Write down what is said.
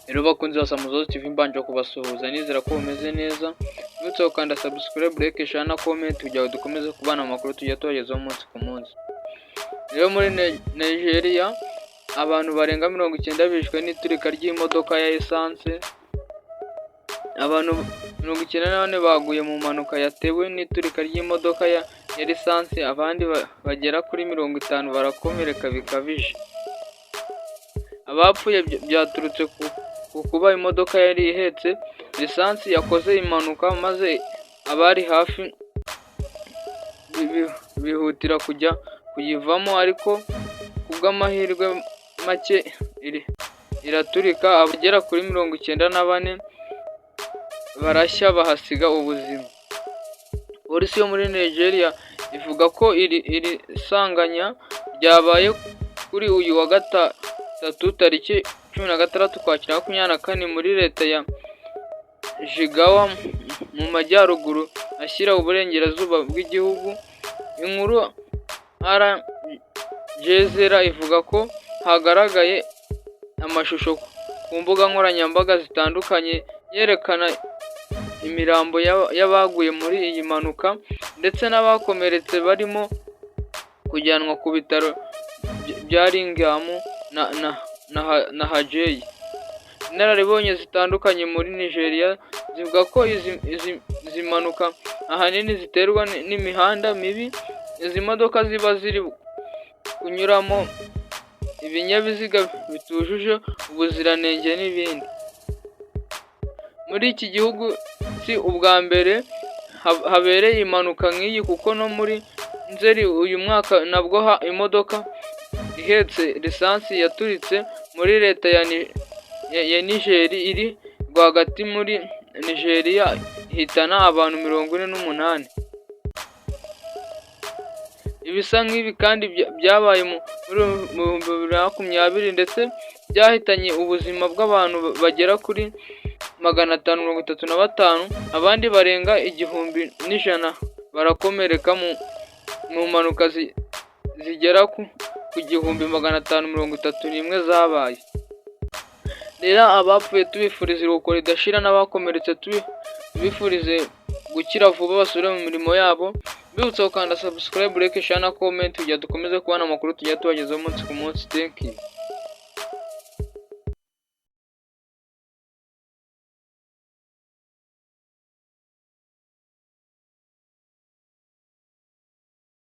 Rero bakunzi ba Samuzozi TV mbanje kubasuhuza nizera ko bumeze neza. Nibutse gukanda subscribe, like, share na comment kugira ngo dukomeze kubana amakuru tujya tubagezaho umunsi ku munsi. Rero muri Nigeria abantu barenga 90 bishwe n'iturika ry'imodoka ya essence. Abantu 94 baguye mu mpanuka yatewe n'iturika ry'imodoka ya essence, abandi bagera kuri 50 barakomereka bikabije. Abapfuye byaturutse ku kuba imodoka yari ihetse lisansi yakoze impanuka, maze abari hafi bihutira kujya kuyivamo, ariko kubw'amahirwe make iraturika, abagera kuri 94 barashya bahasiga ubuzima. Polisi yo muri Nigeria ivuga ko iri sanganya ryabaye kuri uyu wa gatatu tariki 16 Ukwakira 2024 muri leta ya Jigawa mu majyaruguru ashyira uburengerazuba bw'igihugu. Inkuru Jezera ivuga ko hagaragaye amashusho ku mbuga nkoranyambaga zitandukanye yerekana imirambo y'abaguye muri iyi mpanuka ndetse n'abakomeretse barimo kujyanwa ku bitaro bya Ringam na Hajeyi. Inararibonye zitandukanye muri Nigeria zivuga ko izi mpanuka ahanini ziterwa n'imihanda mibi, izi modoka ziba ziri kunyuramo ibinyabiziga bitujuje ubuziranenge n'ibindi. Muri iki gihugu si ubwa mbere habereye impanuka nk'iyi, kuko no muri Nzeri uyu mwaka nabwo imodoka ihetse lisansi yaturitse muri leta ya Niger iri rwagati muri Nigeria, ihitana abantu 48. Ibisa nk'ibi kandi byabaye muri 2020 ndetse byahitanye ubuzima bw'abantu bagera kuri 535, abandi barenga 1,100 barakomereka mu mpanuka zigera ku 1,531 zabaye. Rero abapfuye tubifuriza iruhuko ridashira, n'abakomeretse tubifurize gukira vuba basubire mu mirimo yabo. Bibutsa gukanda subscribe, like, share na comment kugira dukomeze kubana amakuru tujya tubagezaho umunsi ku munsi. Thank you.